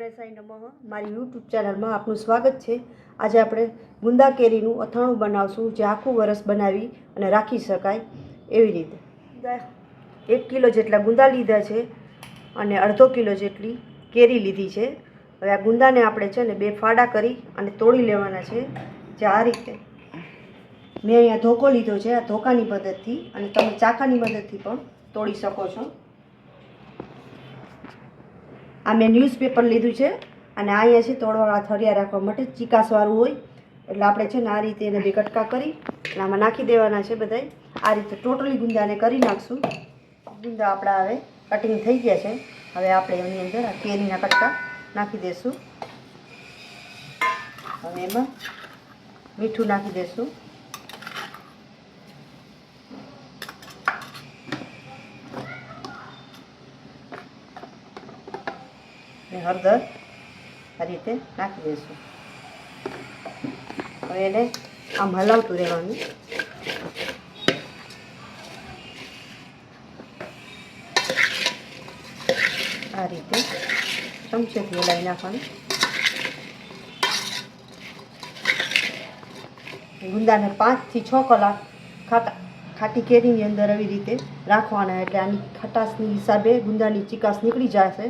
ગણેશાય નમઃ મારી યુટ્યુબ ચેનલમાં આપનું સ્વાગત છે। આજે આપણે ગુંદા કેરીનું અથાણું બનાવશું જે આખું વરસ બનાવી અને રાખી શકાય એવી રીતે। 1 કિલો જેટલા ગુંદા લીધા છે અને અડધો કિલો જેટલી કેરી લીધી છે। હવે આ ગુંદાને આપણે છે ને બે ફાડા કરી અને તોડી લેવાના છે જે આ રીતે। મેં અહીંયા ધોકો લીધો છે, આ ધોકાની મદદથી, અને તમે ચાકાની મદદથી પણ તોડી શકો છો। આ મેં ન્યૂઝપેપર લીધું છે અને અહીંયા છે તોડવાળા થળિયા રાખવા માટે ચીકાસવાળું હોય એટલે આપણે છે ને આ રીતે એને બે કટકા કરી અને આમાં નાખી દેવાના છે બધાય। આ રીતે ટોટલી ગુંદાને કરી નાખશું। ગુંદા આપણા હવે કટિંગ થઈ ગયા છે। હવે આપણે એની અંદર આ કેરીના કટકા નાખી દઈશું। હવે એમાં મીઠું નાખી દઈશું, ને હળદર આ રીતે નાખી દઈશું। હવે એને આમ હલાવતું રહેવાનું। આ રીતે ચમચેથી હલાવી નાખવાનું। ગુંદાને 5 થી 6 કલાક ખાટી કેરીની અંદર આવી રીતે રાખવાના, એટલે આની ખટાશની હિસાબે ગુંદાની ચીકાશ નીકળી જશે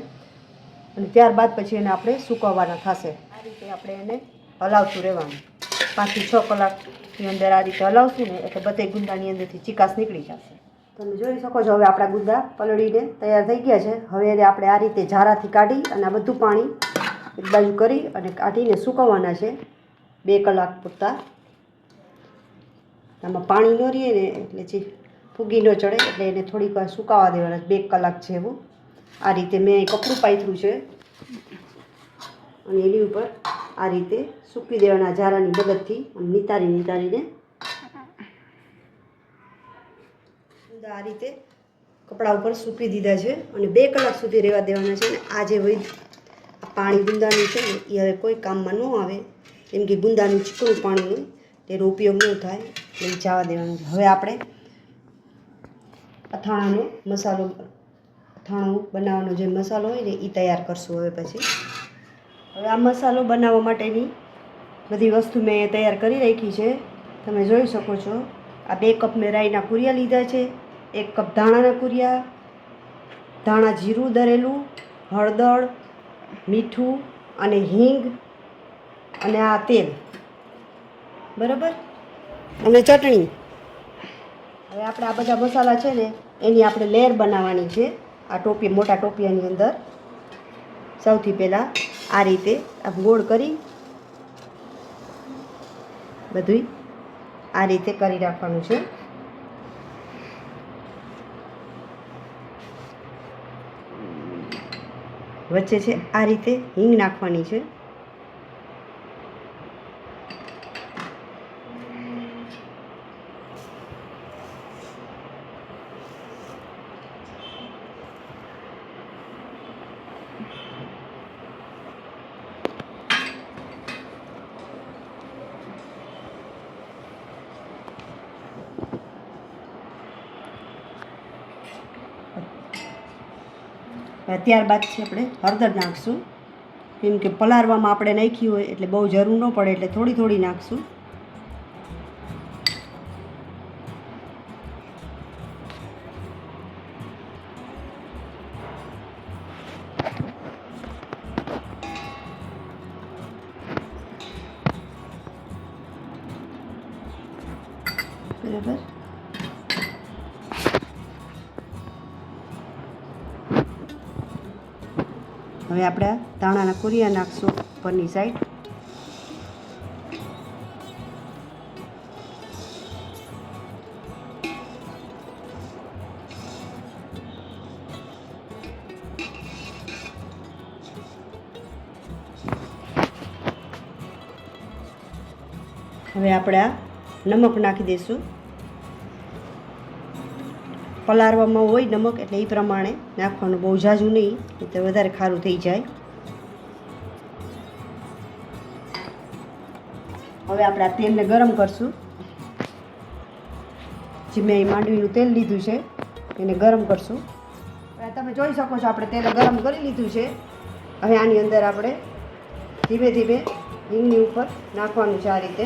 અને ત્યારબાદ પછી એને આપણે સૂકવવાના થશે। આ રીતે આપણે એને હલાવતું રહેવાનું 5 થી 6 કલાકની અંદર આ રીતે હલાવશું ને એટલે બધે ગુંદાની અંદરથી ચીકાશ નીકળી જશે। તમે જોઈ શકો છો હવે આપણા ગુંદા પલળીને તૈયાર થઈ ગયા છે। હવે એને આપણે આ રીતે ઝારાથી કાઢી અને આ બધું પાણી એક બાજુ કરી અને કાઢીને સૂકવવાના છે 2 કલાક પૂરતા। આમાં પાણી ન રહે ને એટલે જે ફૂગી ન ચડે એટલે એને થોડીક વાર સુકાવા દેવાના 2 કલાક જેવું। આ રીતે મેં કપડું પાથર્યું છે અને એની ઉપર આ રીતે સૂકવી દેવાના ઝારાની મદદથી નિતારીને આ રીતે કપડા ઉપર સૂકવી દીધા છે અને 2 કલાક સુધી રહેવા દેવાના છે। અને આ જે પાણી ગુંદાનું છે ને એ હવે કોઈ કામમાં ન આવે, કેમ કે ગુંદાનું ચીકણું પાણી હોય તેનો ઉપયોગ ન થાય એટલે જવા દેવાનું છે। હવે આપણે અથાણાનો મસાલો, અથાણું બનાવવાનો જે મસાલો હોય ને એ તૈયાર કરશું। હવે આ મસાલો બનાવવા માટેની બધી વસ્તુ મેં તૈયાર કરી રાખી છે। તમે જોઈ શકો છો આ 2 કપ મેં રાઈના કુરિયા લીધા છે, 1 કપ ધાણાના કુરિયા, ધાણા જીરું દરેલું, હળદર, મીઠું અને હિંગ અને આ તેલ, બરાબર, અને ચટણી। હવે આપણે આ બધા મસાલા છે ને એની આપણે લેયર બનાવવાની છે। આ ટોપી, મોટા ટોપિયાની અંદર સૌથી પહેલાં આ રીતે આ ગોળ કરી બધું આ રીતે કરી રાખવાનું છે। વચ્ચે છે આ રીતે હિંગ નાખવાની છે। ત્યારબાદ છે આપણે હળદર નાખશું, કેમ કે પલાળવામાં આપણે નાખી હોય એટલે બહુ જરૂર ન પડે એટલે થોડી થોડી નાખશું। બરાબર, હવે આપણે ધાણાના કુરિયા નાખશું ઉપરની સાઈડ। હવે આપણે આ નમક નાખી દઈશું। પલાળવામાં હોય નમક એટલે એ પ્રમાણે નાખવાનું, બહુ ઝાઝું નહીં, એટલે વધારે ખારું થઈ જાય। હવે આપણે આ તેલને ગરમ કરશું। જે મેં માંડવીનું તેલ લીધું છે એને ગરમ કરશું। તમે જોઈ શકો છો આપણે તેલ ગરમ કરી લીધું છે। હવે આની અંદર આપણે ધીમે ધીમે હિંગની ઉપર નાખવાનું છે આ રીતે.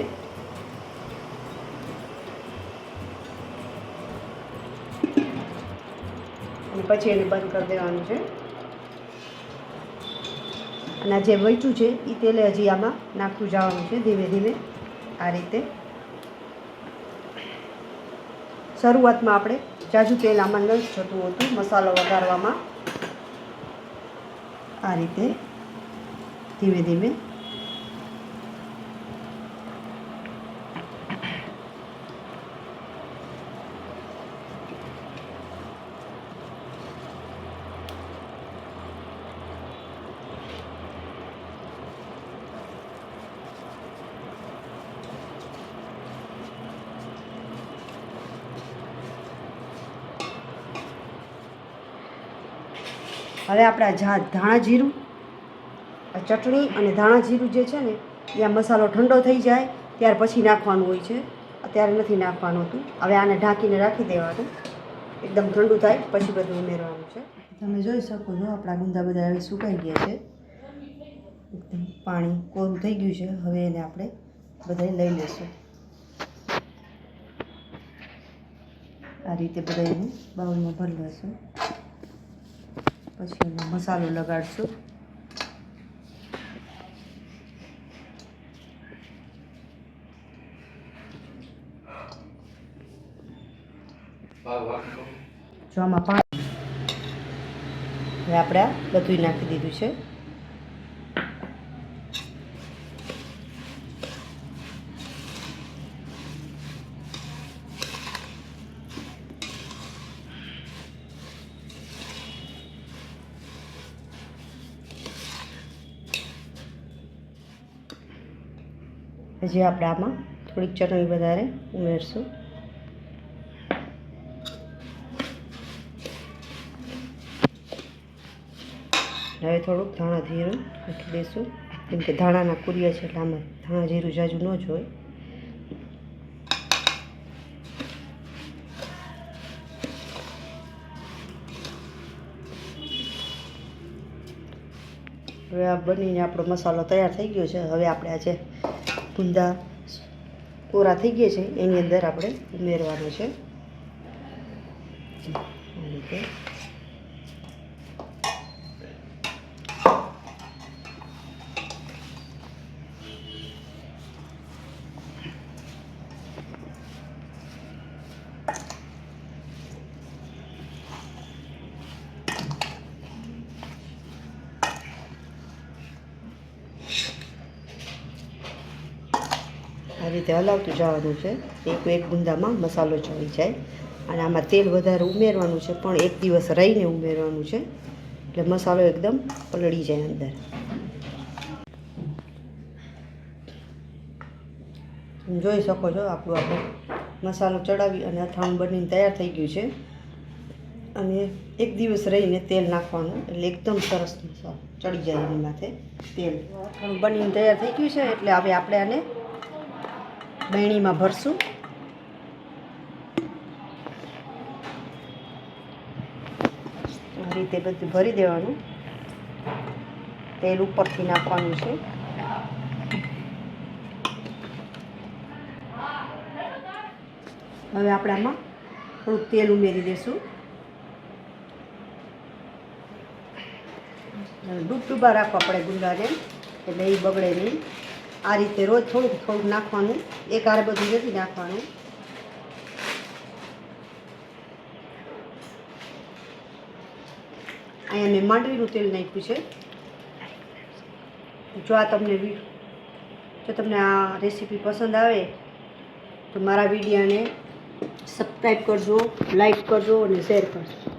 અને પછી એને બંધ કરી દેવાનું છે. અને જે વચ્યું છે એ તેલ હજી આમાં નાખતું જવાનું છે ધીમે ધીમે આ રીતે. શરૂઆતમાં આપણે જાજુ તેલ આમાં ન જતું હતું મસાલો વઘારવામાં. આ રીતે ધીમે ધીમે હવે આપણા ધાણા જીરું ચટણી અને ધાણા જીરું જે છે ને એ આ મસાલો ઠંડો થઈ જાય ત્યાર પછી નાખવાનું હોય છે. અત્યારે નથી નાખવાનું હતું. હવે આને ઢાંકીને રાખી દેવાનું. એકદમ ઠંડુ થાય પછી બધું ઉમેરવાનું છે. તમે જોઈ શકો છો આપણા ગુંદા બધા હવે સુકાઈ ગયા છે. એકદમ પાણી કોરું થઈ ગયું છે. હવે એને આપણે બધા લઈ લઈશું. આ રીતે બધા એને બાઉલમાં ભરી લઈશું. પછી એનો મસાલો લગાડશું. જો આમાં પાણી હવે આપણે બધું નાખી દીધું છે. પછી આપણે આમાં થોડીક ચટણી વધારે ઉમેરશું. હવે થોડુંક ધાણા જીરું નાખી દઈશું કેમ કે ધાણાના કુરિયા છે એટલે આમાં ધાણા જીરું જાજુ ન જોઈએ. હવે આ બનીને આપણો મસાલો તૈયાર થઈ ગયો છે. હવે આપણે આ જે ગુંદા કોરા થઈ ગયા છે એની અંદર આપણે ઉમેરવાનું છે. આ રીતે આ રીતે હલાવતું જવાનું છે. એક ગુંદામાં મસાલો ચડી જાય. અને આમાં તેલ વધારે ઉમેરવાનું છે પણ એક દિવસ રહીને ઉમેરવાનું છે એટલે મસાલો એકદમ પલળી જાય અંદર. જોઈ શકો છો આપણું આપણે મસાલો ચડાવી અને અથાણું બનીને તૈયાર થઈ ગયું છે. અને એક દિવસ રહીને તેલ નાખવાનું એટલે એકદમ સરસ મસાલો ચડી જાય એની માથે તેલ. અથાણું બનીને તૈયાર થઈ ગયું છે એટલે હવે આપણે આને બરણીમાં ભરશું. આ રીતે બધું ભરી દેવાનું. તેલ ઉપરથી નાખવાનું છે. હવે આપણે આમાં થોડુંક તેલ ઉમેરી દઈશું. ડૂબા રાખવા પડે ગુંદાને એટલે એ બગડે નહીં. આ રીતે રોજ થોડુંક થોડુંક નાખવાનું. એક આરે બધું નથી નાખવાનું. અહીંયા મેં માંડવીનું તેલ નાખ્યું છે. જો તમને આ રેસીપી પસંદ આવે તો મારા વિડીયોને સબસ્ક્રાઈબ કરજો, લાઈક કરજો અને શેર કરજો.